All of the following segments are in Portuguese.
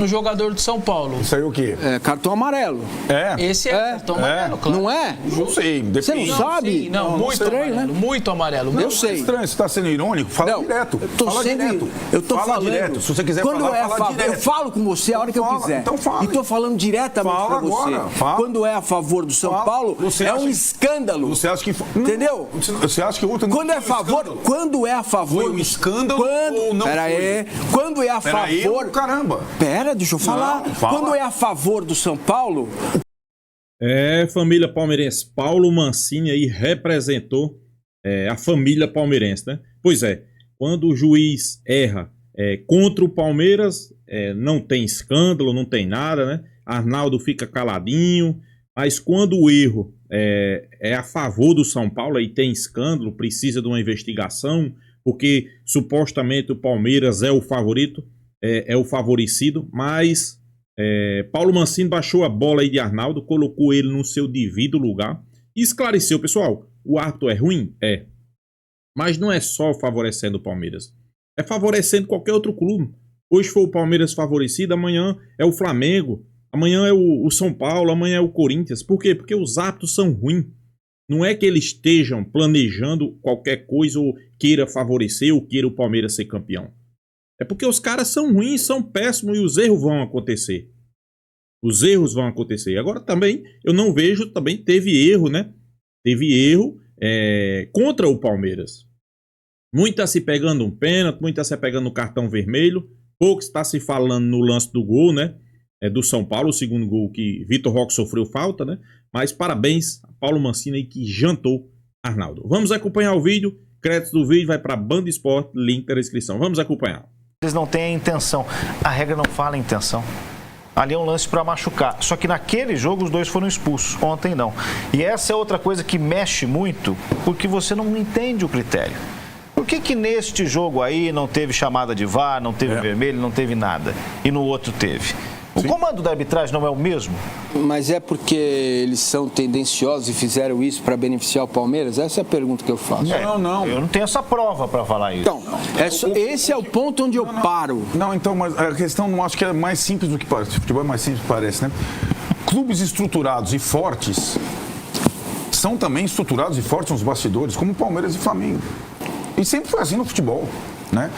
no jogador do São Paulo. Isso aí o quê? É cartão amarelo. Esse é cartão amarelo, claro. Não é? Não sei, depende. Você não sabe? Sim, não, muito estranho, amarelo, né? muito amarelo. Eu É sei. estranho, você está sendo irônico? Fala direto. Eu tô fala falando. direto. Se você quiser quando falar, fala direto. Eu falo com você a hora que eu quiser. Então fala. E tô falando diretamente Fala pra você. agora, fala. Quando é a favor do São Paulo, um escândalo. Você acha que... Entendeu? Você acha que o outro... Quando é a favor... Quando é a favor... Foi um escândalo ou não Pera aí. Quando é a favor... Caramba. Pera, deixa eu falar. Não, fala. Quando é a favor do São Paulo... Família palmeirense, Paulo Mancini aí representou a família palmeirense, né? Pois é, quando o juiz erra contra o Palmeiras, não tem escândalo, não tem nada, né? Arnaldo fica caladinho, mas quando o erro é a favor do São Paulo, aí tem escândalo, precisa de uma investigação, porque supostamente o Palmeiras é o favorito, é o favorecido, mas... Paulo Mancini baixou a bola aí de Arnaldo, colocou ele no seu devido lugar e esclareceu, pessoal, o árbitro é ruim? Mas não é só favorecendo o Palmeiras, é favorecendo qualquer outro clube. Hoje foi o Palmeiras favorecido, amanhã é o Flamengo, amanhã é o São Paulo, amanhã é o Corinthians. Por quê? Porque os árbitros são ruins. Não é que eles estejam planejando qualquer coisa ou queira favorecer ou queira o Palmeiras ser campeão. É porque os caras são ruins, são péssimos e os erros vão acontecer. Os erros vão acontecer. Agora também, eu não vejo, também teve erro, né? Teve erro contra o Palmeiras. Muita se pegando um pênalti, muita se pegando no cartão vermelho. Pouco está se falando no lance do gol, né? Do São Paulo, o segundo gol que Vitor Roque sofreu falta, né? Mas parabéns a Paulo Mancini aí que jantou Arnaldo. Vamos acompanhar o vídeo. Crédito do vídeo vai para Band Esporte, link da descrição. Vamos acompanhar. Eles não têm a intenção. A regra não fala em intenção. Ali é um lance para machucar. Só que naquele jogo os dois foram expulsos. Ontem não. E essa é outra coisa que mexe muito, porque você não entende o critério. Por que neste jogo aí não teve chamada de VAR, não teve vermelho, não teve nada? E no outro teve? O comando da arbitragem não é o mesmo? Mas é porque eles são tendenciosos e fizeram isso para beneficiar o Palmeiras? Essa é a pergunta que eu faço. Não. Eu não tenho essa prova para falar isso. Então, esse é o ponto onde eu paro. Não, então, mas a questão não acho que é mais simples do que parece. O futebol é mais simples do que parece, né? Clubes estruturados e fortes são também estruturados e fortes nos bastidores, como Palmeiras e Flamengo. E sempre foi assim no futebol, né?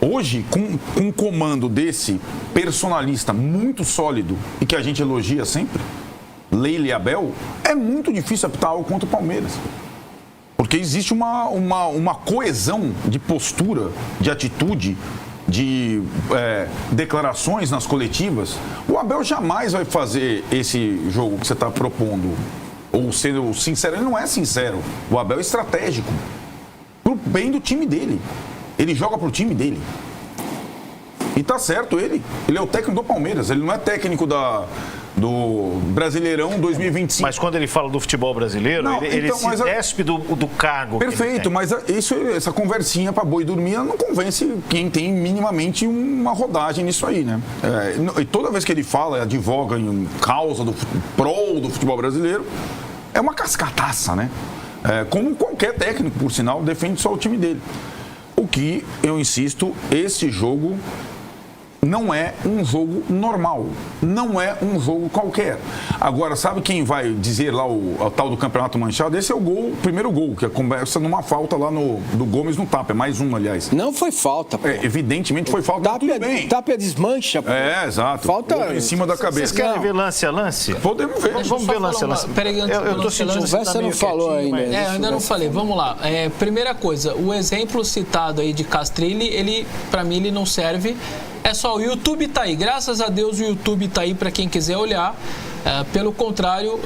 Hoje, com um comando desse personalista muito sólido e que a gente elogia sempre, Leila e Abel, é muito difícil apitar algo contra o Palmeiras. Porque existe uma coesão de postura, de atitude, de declarações nas coletivas. O Abel jamais vai fazer esse jogo que você está propondo, ou sendo sincero. Ele não é sincero. O Abel é estratégico, pro bem do time dele. Ele joga pro time dele. E tá certo ele. Ele é o técnico do Palmeiras. Ele não é técnico do Brasileirão 2025. Mas quando ele fala do futebol brasileiro, não, ele se despe do cargo. Perfeito, mas essa conversinha pra boi dormir não convence quem tem minimamente uma rodagem nisso aí, né? E toda vez que ele fala, advoga em causa prol do futebol brasileiro, é uma cascataça, né? Como qualquer técnico, por sinal, defende só o time dele. O que, eu insisto, esse jogo não é um jogo normal, não é um jogo qualquer. Agora, sabe quem vai dizer lá o tal do campeonato manchado? Esse é o primeiro gol, que começa numa falta lá do Gomes no Tapia, mais um, aliás. Não foi falta, pô. Evidentemente foi falta, tudo bem. Tapia desmancha, pô. Exato. Falta em cima da cabeça. Vocês querem ver lance a lance? Podemos ver. Vamos ver lance a lance. Peraí, eu tô sentindo que você não falou ainda. Ainda não falei. Vamos lá. Primeira coisa, o exemplo citado aí de Castrilli, para mim, ele não serve. É só o YouTube tá aí. Graças a Deus o YouTube tá aí para quem quiser olhar. Pelo contrário,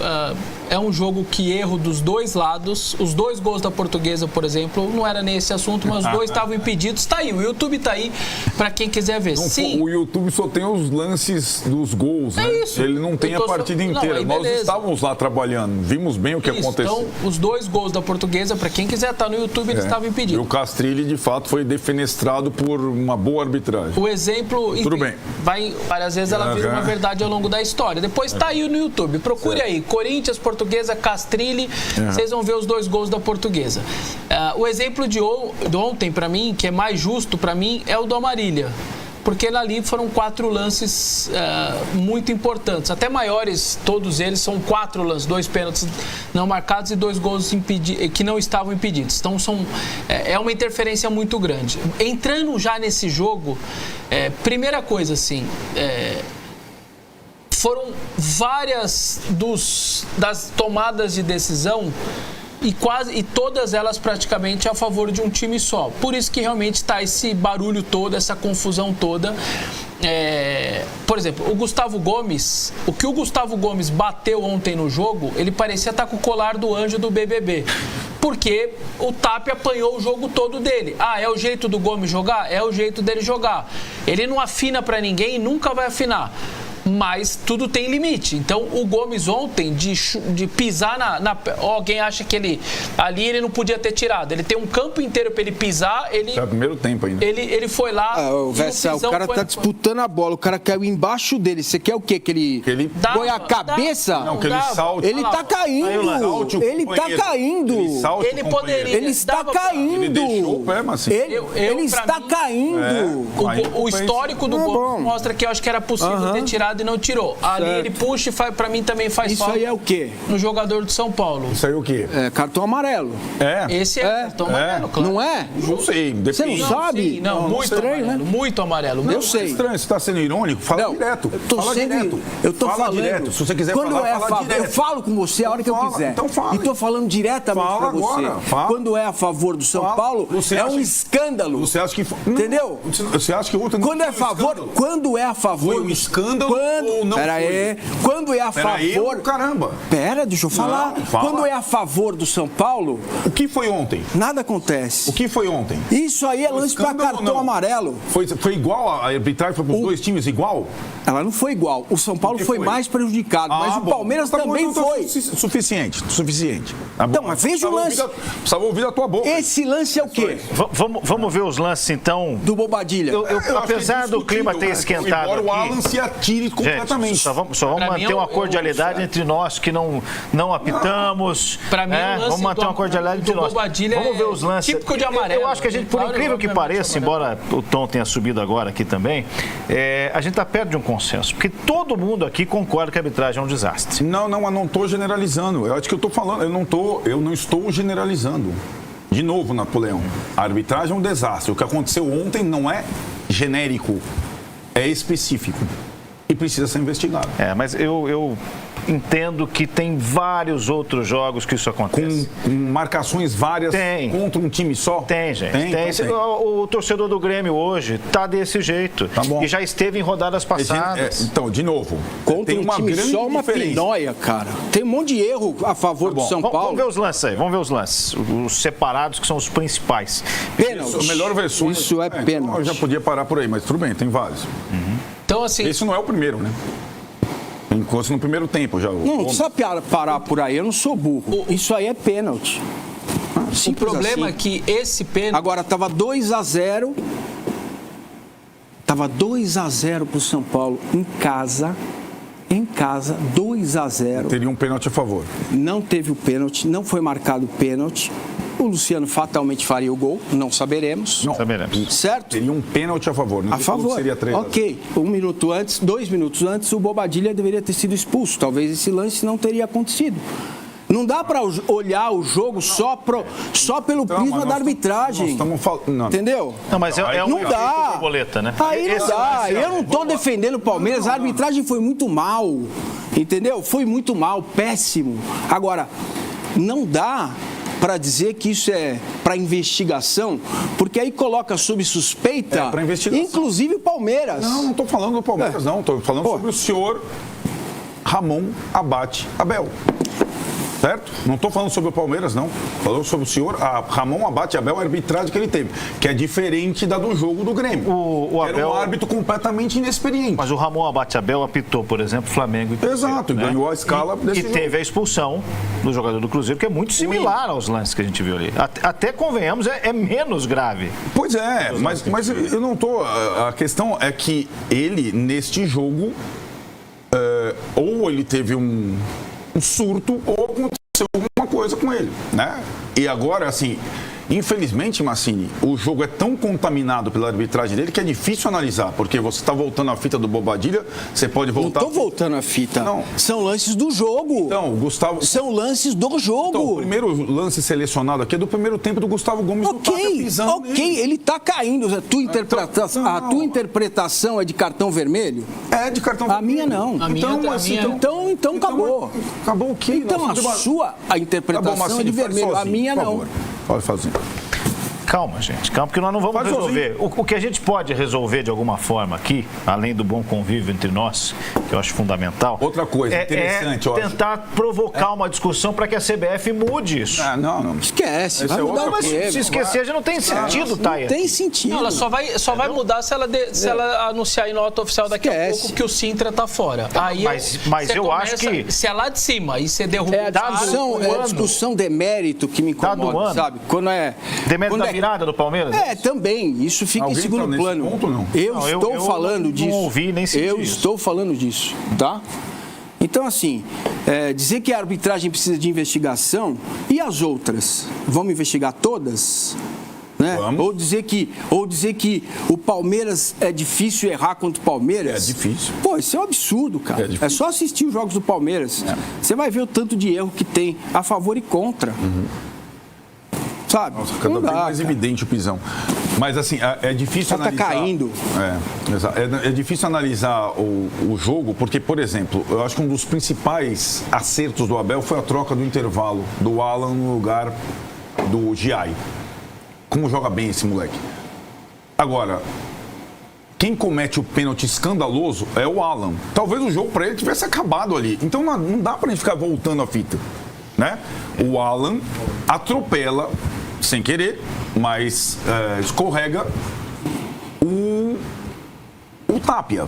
é um jogo que erro dos dois lados. Os dois gols da Portuguesa, por exemplo, não era nesse assunto, mas os dois estavam impedidos. Tá aí, o YouTube tá aí para quem quiser ver. Não, sim. O YouTube só tem os lances dos gols, né? Isso. Ele não tem a partida inteira. Aí, nós estávamos lá trabalhando, vimos bem o que aconteceu. Então, os dois gols da Portuguesa, para quem quiser estar no YouTube, eles estavam impedidos. E o Castrilli, de fato, foi defenestrado por uma boa arbitragem. O exemplo, enfim, tudo bem. Várias vezes ela vira uma verdade ao longo da história. Depois tá aí no YouTube, procure aí, Corinthians, Portuguesa, Castrilli, vocês vão ver os dois gols da Portuguesa. O exemplo de ontem, para mim, que é mais justo para mim, é o do Amarília. porque ali foram 4 lances muito importantes, até maiores, todos eles são 4 lances, 2 pênaltis não marcados e 2 gols que não estavam impedidos. Então é uma interferência muito grande. Entrando já nesse jogo, primeira coisa assim, foram várias das tomadas de decisão e todas elas praticamente a favor de um time só. Por isso que realmente está esse barulho todo, essa confusão toda. Por exemplo, o Gustavo Gomes, o que o Gustavo Gomes bateu ontem no jogo, ele parecia estar com o colar do anjo do BBB. Porque o Tapia apanhou o jogo todo dele. É o jeito do Gomes jogar? É o jeito dele jogar. Ele não afina para ninguém e nunca vai afinar. Mas tudo tem limite. Então, o Gomes ontem, de pisar alguém acha que ele não podia ter tirado. Ele tem um campo inteiro para ele pisar. É o primeiro tempo ainda. Ele foi lá. O cara tá disputando a bola, o cara caiu embaixo dele. Você quer o quê? Que ele põe a cabeça? Não, que ele salte. Ele tá caindo. Ele tá caindo. Ele poderia. Ele está caindo. Ele deixou o pé, mas assim. Ele está caindo. O histórico do Gomes mostra que eu acho que era possível ter tirado e não tirou. Ali ele puxa e pra mim também faz falta. Isso aí é o quê? No jogador do São Paulo. Isso aí é o quê? Cartão amarelo. Esse cartão amarelo, claro. Não é? Não sei. Você não sabe? Sim, não, muito estranho, amarelo. né? Muito amarelo. Eu sei. Estranho, você tá sendo irônico? Fala direto. Eu tô fala falando. Direto. Se você quiser quando falar, fala direto. Eu falo com você a hora que eu quiser. Então fala. E tô falando diretamente pra você. Fala. Quando é a favor do São Paulo, um escândalo. Você acha que... Entendeu? Você acha que ontem não quando é a favor, quando é a favor... Foi um escândalo ou não? Pera aí. Quando é a favor... Caramba. Pera, deixa eu falar. Não, fala. Quando é a favor do São Paulo... O que foi ontem? Nada acontece. O que foi ontem? Isso aí é lance pra cartão amarelo. Foi igual? A arbitragem foi para os dois times igual? Ela não foi igual. O São Paulo foi mais prejudicado, mas o Palmeiras também foi. Suficiente. Então, mas veja o lance. Precisava ouvir da tua boca. Esse lance é o quê? Vamos ver os lances, então. Do Bobadilha. Apesar do clima ter esquentado embora aqui, o Alan se atire completamente. Gente, só vamos manter uma cordialidade entre nós que não apitamos. Para mim, vamos manter uma cordialidade entre nós. Vamos ver os lances. Típico de amarelo. Eu acho que a gente, por incrível que pareça, embora o tom tenha subido agora aqui também, a gente está perto de um consenso, porque todo mundo aqui concorda que a arbitragem é um desastre. Não estou generalizando. Eu acho que eu estou falando, eu não estou generalizando. De novo, Napoleão, a arbitragem é um desastre. O que aconteceu ontem não é genérico, é específico e precisa ser investigado. Mas eu entendo que tem vários outros jogos que isso acontece. Com marcações várias contra um time só? Tem, gente. Tem. O torcedor do Grêmio hoje está desse jeito. Tá bom. E já esteve em rodadas passadas. Então, de novo, contra tem uma time grande só uma diferença. pinóia, cara. Tem um monte de erro a favor do São Paulo. Vamos ver os lances aí. Vamos ver os lances. Os separados, que são os principais. Pênalti. Melhor versão. Isso é pênalti. Então eu já podia parar por aí, mas tudo bem, tem vários. Então, assim... Esse não é o primeiro, né? Enquanto no primeiro tempo já. Não precisa parar por aí, eu não sou burro. Isso aí é pênalti. O problema é que esse pênalti... Agora, tava 2-0. Tava 2-0 pro São Paulo em casa. 2-0. Teria um pênalti a favor. Não teve o pênalti, não foi marcado o pênalti. O Luciano fatalmente faria o gol, não saberemos. Não saberemos. Certo? Teria um pênalti a favor. A favor. Seria 3. Ok. 2 minutos antes, o Bobadilha deveria ter sido expulso. Talvez esse lance não teria acontecido. Não dá para olhar o jogo só pelo prisma da arbitragem. Entendeu? Não, mas não dá. Borboleta, né? Aí não dá. Eu não estou defendendo o Palmeiras. A arbitragem foi muito mal. Entendeu? Foi muito mal, péssimo. Agora, não dá para dizer que isso é para investigação, porque aí coloca sob suspeita, inclusive o Palmeiras. Não estou falando do Palmeiras, não. Estou falando sobre o senhor Ramon Abate Abel. Certo? Não estou falando sobre o Palmeiras, não. Falando sobre o senhor Ramon Abate Abel, a arbitragem que ele teve, que é diferente da do jogo do Grêmio. O Abel... Era um árbitro completamente inexperiente. Mas o Ramon Abate Abel apitou, por exemplo, Flamengo e Cruzeiro. Exato, né? Ganhou a escala desse jogo. jogo. Teve a expulsão do jogador do Cruzeiro, que é muito similar aos lances que a gente viu ali. Até convenhamos, é menos grave. Pois é, mas eu não estou... A questão é que ele, neste jogo, ou ele teve um surto ou aconteceu alguma coisa com ele, né? E agora, assim, Infelizmente, Massini, o jogo é tão contaminado pela arbitragem dele que é difícil analisar, porque você está voltando a fita do Bobadilha, você pode voltar... Não estou voltando a fita. Não. São lances do jogo. Então, Gustavo... São lances do jogo. Então, o primeiro lance selecionado aqui é do primeiro tempo do Gustavo Gomes no Tapia pisando nele. Ele está caindo. A tua interpretação é de cartão vermelho? É de cartão vermelho. A minha não. Então acabou. Acabou o quê? Então a interpretação Massini, é de vermelho. A minha não. Pode fazer. Calma, gente, calma, porque nós não vamos resolver. O que a gente pode resolver de alguma forma aqui, além do bom convívio entre nós, que eu acho fundamental. Outra coisa interessante, é tentar provocar uma discussão para que a CBF mude isso. Não. Esquece. Mas se esquecer, já não tem sentido, Taia. Não tem sentido. Não, ela só vai mudar se ela anunciar em nota oficial daqui a pouco que o Sintra tá fora. Aí mas eu acho que... Se é lá de cima e você derruba... É a discussão de mérito que me incomoda, sabe? Quando é... Demérito da virada do Palmeiras? Também. Isso fica em segundo plano. Ponto, não? Eu estou falando disso. Não ouvi nem senti isso. Estou falando disso, tá? Então, assim, dizer que a arbitragem precisa de investigação e as outras? Vamos investigar todas? Né? Ou dizer que o Palmeiras é difícil errar contra o Palmeiras? É difícil. Pô, isso é um absurdo, cara. É só assistir os jogos do Palmeiras. Você vai ver o tanto de erro que tem a favor e contra. Sabe? Nossa, cada vez mais evidente o pisão. Mas assim, é difícil analisar... Tá caindo. É difícil analisar o jogo, porque, por exemplo, eu acho que um dos principais acertos do Abel foi a troca do intervalo do Alan no lugar do Giai. Como joga bem esse moleque. Agora, quem comete o pênalti escandaloso é o Alan. Talvez o jogo para ele tivesse acabado ali. Então não dá pra gente ficar voltando a fita, né? O Alan atropela, sem querer, mas escorrega o Tapia.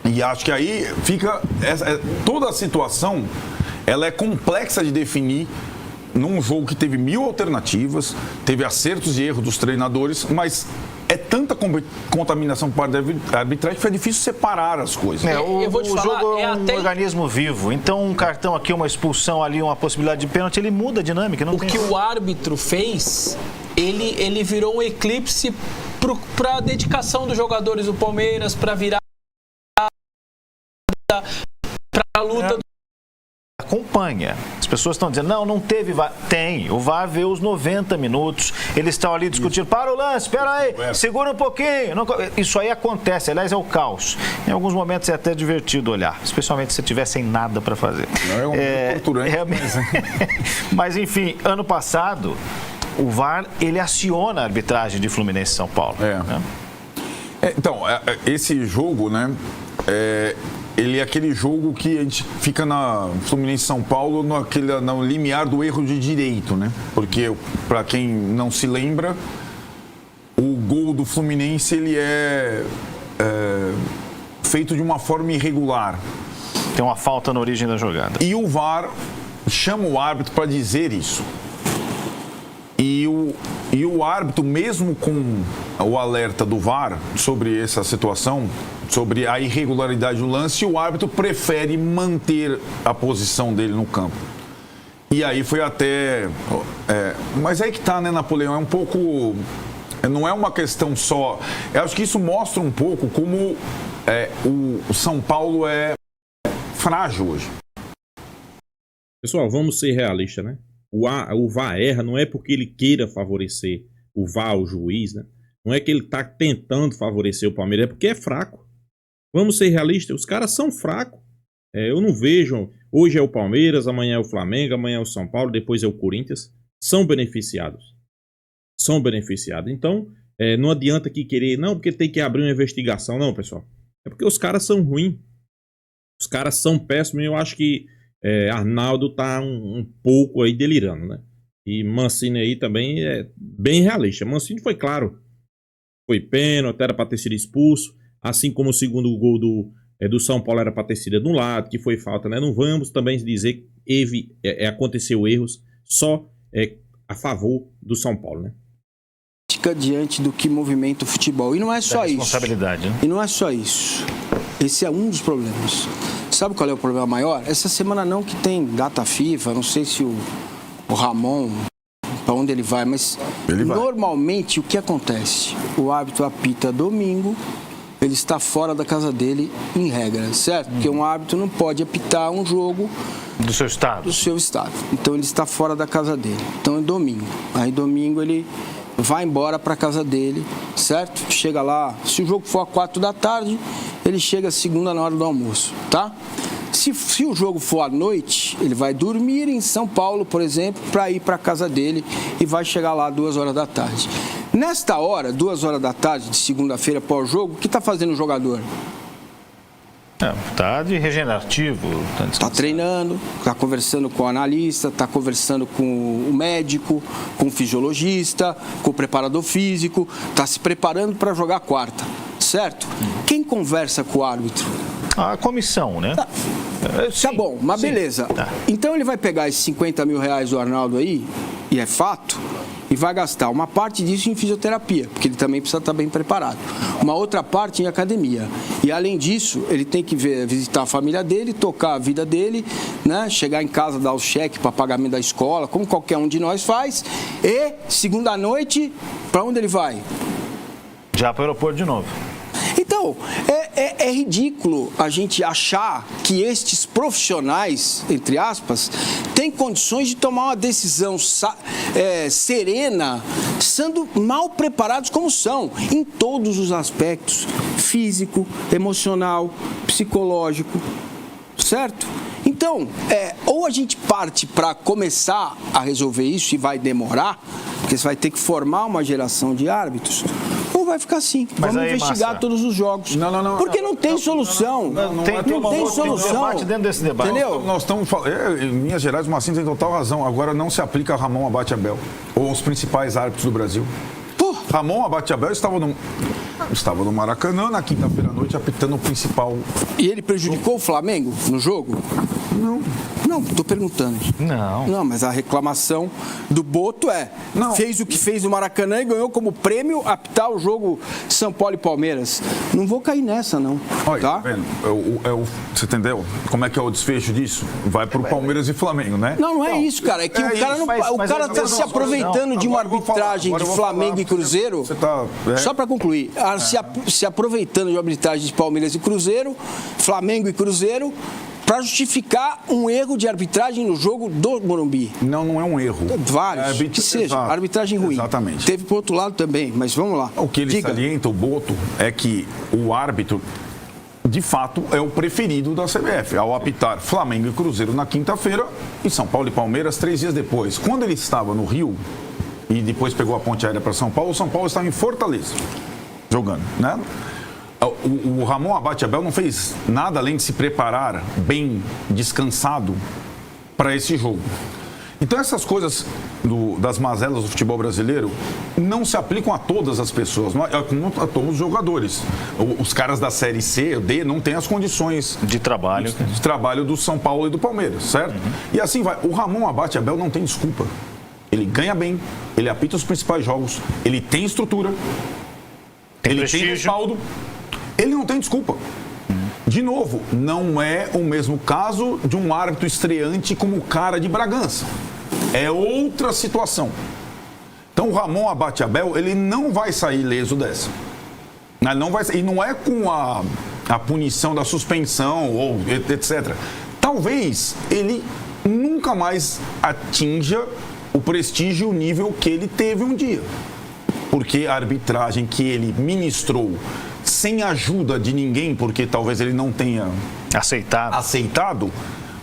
E acho que aí fica... toda a situação, ela é complexa de definir num jogo que teve 1000 alternativas, teve acertos e erros dos treinadores, mas é tanta contaminação por parte da arbitragem que foi difícil separar as coisas. Eu vou te falar, o jogo é um organismo vivo, então um cartão aqui, uma expulsão ali, uma possibilidade de pênalti, ele muda a dinâmica. Não o que o árbitro fez, ele virou um eclipse para a dedicação dos jogadores do Palmeiras, para virar para a luta acompanha. As pessoas estão dizendo, não teve VAR. Tem, o VAR vê os 90 minutos, eles estão ali discutindo, para o lance, espera aí, segura um pouquinho. Não, isso aí acontece, aliás, é o caos. Em alguns momentos é até divertido olhar, especialmente se tiver sem nada para fazer. Não é torturante. Mas, enfim, ano passado, o VAR, ele aciona a arbitragem de Fluminense e São Paulo. Né? Então, esse jogo, né, ele é aquele jogo que a gente fica na Fluminense São Paulo no limiar do erro de direito, né? Porque, para quem não se lembra, o gol do Fluminense ele é feito de uma forma irregular. Tem uma falta na origem da jogada. E o VAR chama o árbitro para dizer isso. E o árbitro, mesmo com o alerta do VAR sobre essa situação, sobre a irregularidade do lance, o árbitro prefere manter a posição dele no campo. E aí foi até... mas aí que tá, né, Napoleão? É um pouco... Não é uma questão só... Eu acho que isso mostra um pouco como o São Paulo é frágil hoje. Pessoal, vamos ser realistas, né? O VAR erra não é porque ele queira favorecer o VAR, o juiz, né? Não é que ele está tentando favorecer o Palmeiras, é porque é fraco. Vamos ser realistas, os caras são fracos. Eu não vejo, hoje é o Palmeiras, amanhã é o Flamengo, amanhã é o São Paulo, depois é o Corinthians. São beneficiados. São beneficiados. Então, não adianta aqui querer, não, porque tem que abrir uma investigação. Não, pessoal. É porque os caras são ruins. Os caras são péssimos e eu acho que Arnaldo tá um pouco aí delirando, né? E Mancini aí também é bem realista. Mancini foi claro. Foi pênalti, era para ter sido expulso. Assim como o segundo gol do São Paulo era para ter sido anulado, que foi falta, né? Não vamos também dizer que aconteceu erros só a favor do São Paulo, né? Diante do que movimenta o futebol. E não é só isso. Responsabilidade, né? E não é só isso. Esse é um dos problemas. Sabe qual é o problema maior? Essa semana não que tem data FIFA, não sei se o Ramon, para onde ele vai, mas Ele vai. normalmente o que acontece? O árbitro apita domingo, ele está fora da casa dele em regra, certo? Porque um árbitro não pode apitar um jogo Do seu estado. do seu estado. Então ele está fora da casa dele. Então é domingo. Aí domingo ele vai embora para casa dele, certo? Chega lá, se o jogo for às 4 da tarde, ele chega segunda na hora do almoço, tá? Se o jogo for à noite, ele vai dormir em São Paulo, por exemplo, para ir para a casa dele e vai chegar lá 2 horas da tarde. Nesta hora, 2 horas da tarde de segunda-feira pós-jogo, o que está fazendo o jogador? Tá de regenerativo. Está treinando, está conversando com o analista, está conversando com o médico, com o fisiologista, com o preparador físico, está se preparando para jogar quarta, certo? Quem conversa com o árbitro? A comissão, né? Tá bom, mas beleza. Tá. Então ele vai pegar esses 50 mil reais do Arnaldo aí, e é fato, e vai gastar uma parte disso em fisioterapia, porque ele também precisa estar bem preparado. Uma outra parte em academia. E além disso, ele tem que visitar a família dele, tocar a vida dele, né? Chegar em casa, dar o cheque para pagamento da escola, como qualquer um de nós faz. E, segunda noite, para onde ele vai? Já para o aeroporto de novo. Então, é ridículo a gente achar que estes profissionais, entre aspas, têm condições de tomar uma decisão serena, sendo mal preparados como são, em todos os aspectos, físico, emocional, psicológico, certo? Então, ou a gente parte para começar a resolver isso e vai demorar, porque você vai ter que formar uma geração de árbitros, ou vai ficar assim. Mas vamos aí, investigar Massa, todos os jogos. Não. Porque não tem solução. Não tem solução. Debate dentro desse debate. Entendeu? Nós estamos falando, em Minas Gerais, o Massinho tem total razão. Agora não se aplica a Ramon Abate Abel, ou os principais árbitros do Brasil. Pô, Ramon Abate Abel estava no Maracanã na quinta-feira à noite apitando o principal. e ele prejudicou o Flamengo no jogo? Não, estou perguntando. Não, mas a reclamação do Boto fez o que fez no Maracanã e ganhou como prêmio apitar o jogo São Paulo e Palmeiras. Não vou cair nessa, não. Olha, Tá? tá vendo? Você entendeu? Como é que é o desfecho disso? Vai pro Palmeiras e Flamengo, né? Não é isso, cara. É que o cara isso, não, o mas cara é está uma se solução. aproveitando de uma Agora eu vou falar, arbitragem agora de eu vou Flamengo falar, e Cruzeiro. você tá, Só para concluir, se aproveitando de uma arbitragem de Palmeiras e Cruzeiro, Flamengo e Cruzeiro, para justificar um erro de arbitragem no jogo do Morumbi. Não é um erro. Vários, que seja, Exato. arbitragem ruim. Exatamente. Teve pro outro lado também, mas vamos lá. O que ele Diga. salienta, o Boto, é que o árbitro, de fato, é o preferido da CBF, ao apitar Flamengo e Cruzeiro na quinta-feira e São Paulo e Palmeiras 3 dias depois. Quando ele estava no Rio e depois pegou a ponte aérea para São Paulo, o São Paulo estava em Fortaleza, jogando, né? O Ramon Abate Abel não fez nada além de se preparar bem, descansado para esse jogo. Então essas coisas das mazelas do futebol brasileiro não se aplicam a todas as pessoas, como a todos os jogadores. Os caras da Série C, D, não têm as condições De trabalho. de trabalho do São Paulo e do Palmeiras, certo? E assim vai. O Ramon Abate Abel não tem desculpa. Ele ganha bem, ele apita os principais jogos, ele tem estrutura, ele prestígio. tem respaldo. Ele não tem desculpa. De novo, não é o mesmo caso de um árbitro estreante como o cara de Bragança. É outra situação. Então o Ramon Abate Abel, ele não vai sair ileso dessa. Não vai, e não é com a punição da suspensão ou etc. Talvez ele nunca mais atinja o prestígio e o nível que ele teve um dia. Porque a arbitragem que ele ministrou sem ajuda de ninguém, porque talvez ele não tenha aceitado,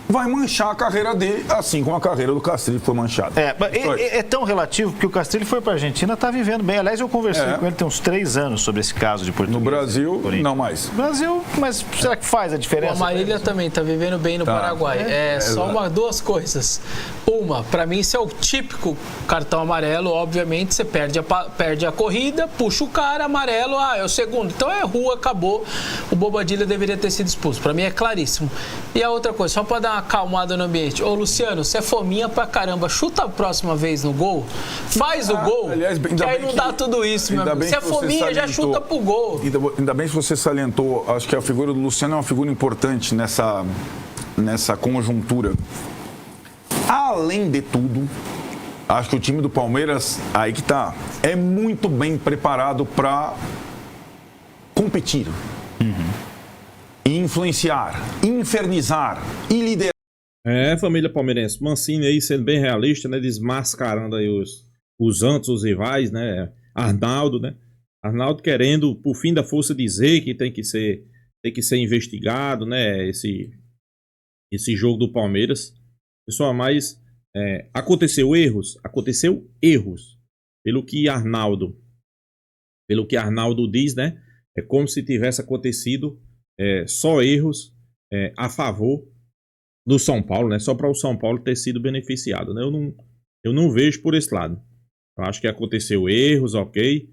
vai manchar a carreira dele, assim como a carreira do Castrilli foi manchada. É tão relativo que o Castrilli foi para a Argentina, está vivendo bem. Aliás, eu conversei com ele tem uns 3 anos sobre esse caso de Português. No Brasil, não mais. Brasil, mas será que faz a diferença? O Marília também está vivendo bem no Paraguai. Só duas coisas. Uma, para mim, isso é o típico cartão amarelo. Obviamente, você perde a corrida, puxa o cara, amarelo, é o segundo. Então é rua, acabou. O Bobadilla deveria ter sido expulso. Para mim é claríssimo. E a outra coisa, só para dar uma acalmada no ambiente. Ô, Luciano, você é fominha pra caramba. Chuta a próxima vez no gol. Faz o gol. Aliás, que aí não dá tudo isso, meu amigo. Se é fominha, já chuta pro gol. Ainda bem que você salientou. Acho que a figura do Luciano é uma figura importante nessa conjuntura. Além de tudo, Acho que o time do Palmeiras, aí que tá, é muito bem preparado para competir, e influenciar, infernizar e liderar. Família palmeirense, Mancini aí sendo bem realista, né, desmascarando aí os antes, os rivais, né, Arnaldo, né, Arnaldo querendo, por fim da força, dizer que tem que ser investigado, né, esse jogo do Palmeiras. Pessoal, mas aconteceu erros, pelo que Arnaldo diz, né, é como se tivesse acontecido só erros a favor do São Paulo, né? Só para o São Paulo ter sido beneficiado, né? Eu não vejo por esse lado. Eu acho que aconteceu erros, ok.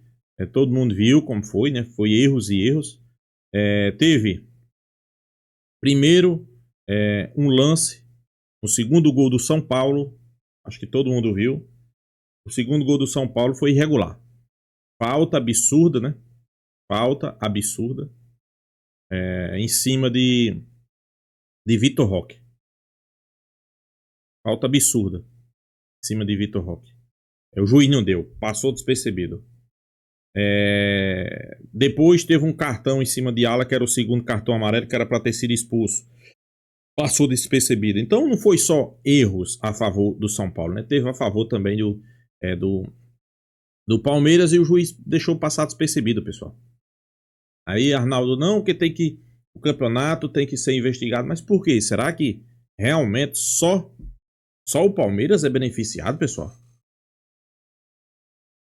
Todo mundo viu como foi, né? Foi erros e erros. Teve primeiro um lance, o segundo gol do São Paulo, acho que todo mundo viu. O segundo gol do São Paulo foi irregular. Falta absurda, né? Falta absurda em cima de Vitor Roque. Falta absurda em cima de Vitor Roque. O juiz não deu, passou despercebido. Depois teve um cartão em cima de Ala, que era o segundo cartão amarelo, que era para ter sido expulso. Passou despercebido. Então não foi só erros a favor do São Paulo, né? Teve a favor também do Palmeiras, e o juiz deixou passar despercebido, pessoal. Aí Arnaldo, não, que o campeonato tem que ser investigado. Mas por quê? Será que realmente só o Palmeiras é beneficiado, pessoal?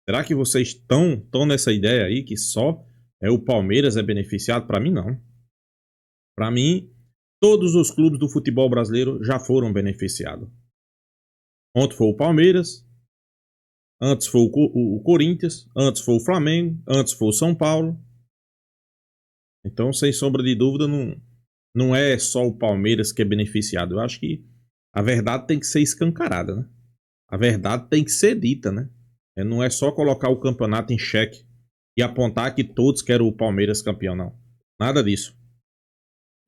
Será que vocês estão nessa ideia aí que só o Palmeiras é beneficiado? Para mim, não. Para mim, todos os clubes do futebol brasileiro já foram beneficiados. Ontem foi o Palmeiras, antes foi o Corinthians, antes foi o Flamengo, antes foi o São Paulo. Então, sem sombra de dúvida, não é só o Palmeiras que é beneficiado. Eu acho que a verdade tem que ser escancarada, né? A verdade tem que ser dita, né? Não é só colocar o campeonato em xeque e apontar que todos querem o Palmeiras campeão, não. Nada disso.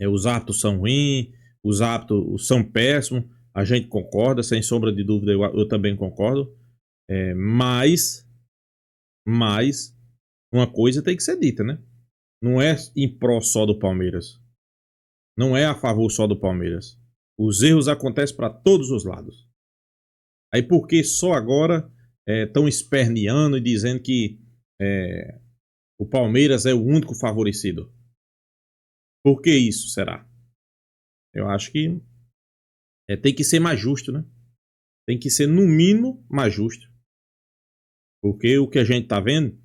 Os árbitros são ruins, os árbitros são péssimos, a gente concorda, sem sombra de dúvida, eu também concordo. Mas uma coisa tem que ser dita, né? Não é em pró só do Palmeiras. Não é a favor só do Palmeiras. Os erros acontecem para todos os lados. Aí por que só agora estão esperneando e dizendo que o Palmeiras é o único favorecido? Por que isso, será? Eu acho que tem que ser mais justo, né? Tem que ser, no mínimo, mais justo. Porque o que a gente está vendo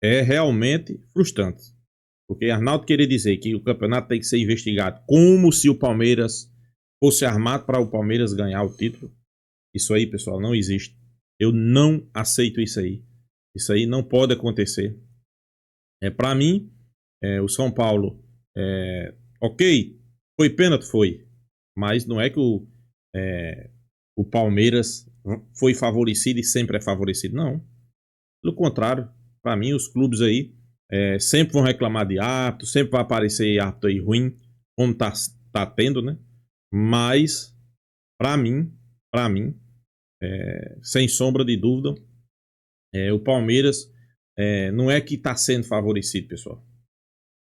é realmente frustrante. Porque Arnaldo queria dizer que o campeonato tem que ser investigado como se o Palmeiras fosse armado para o Palmeiras ganhar o título. Isso aí, pessoal, não existe. Eu não aceito isso aí. Isso aí não pode acontecer. Para mim, o São Paulo, ok, foi pênalti, foi. Mas não é que o Palmeiras foi favorecido e sempre é favorecido, não. Pelo contrário, para mim, os clubes aí sempre vão reclamar de árbitro, sempre vai aparecer árbitro aí ruim, como tá tendo, né? Mas, para mim, sem sombra de dúvida, o Palmeiras não é que está sendo favorecido, pessoal.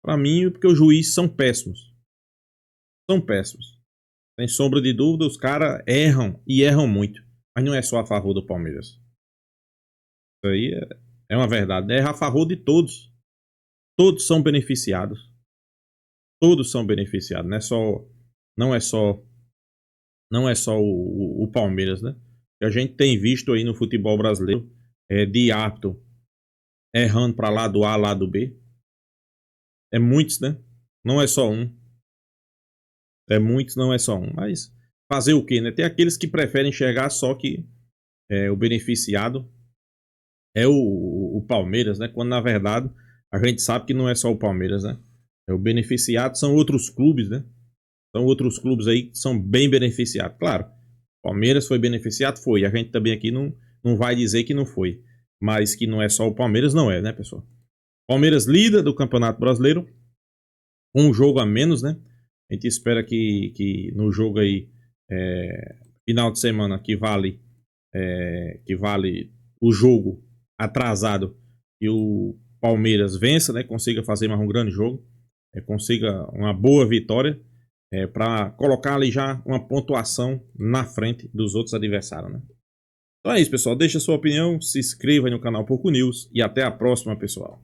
Para mim, porque os juízes são péssimos. São péssimos. Sem sombra de dúvida, os caras erram e erram muito. Mas não é só a favor do Palmeiras. Isso aí é uma verdade. Erra a favor de todos. Todos são beneficiados. Todos são beneficiados. Não é só o Palmeiras, né? Que a gente tem visto aí no futebol brasileiro de árbitro errando para lado A, lado B. É muitos, né? Não é só um. É muitos, não é só um. Mas fazer o quê, né? Tem aqueles que preferem enxergar só que o beneficiado é o Palmeiras, né? Quando na verdade a gente sabe que não é só o Palmeiras, né? O beneficiado são outros clubes, né? São outros clubes aí que são bem beneficiados. Claro, Palmeiras foi beneficiado, foi. A gente também aqui não vai dizer que não foi. Mas que não é só o Palmeiras, não é, né, pessoal? Palmeiras líder do Campeonato Brasileiro, com um jogo a menos, né? A gente espera que no jogo aí, final de semana, que vale que vale o jogo atrasado e o Palmeiras vença, né? Consiga fazer mais um grande jogo, consiga uma boa vitória, para colocar ali já uma pontuação na frente dos outros adversários, né? Então é isso, pessoal. Deixa a sua opinião, se inscreva aí no canal Poco News e até a próxima, pessoal.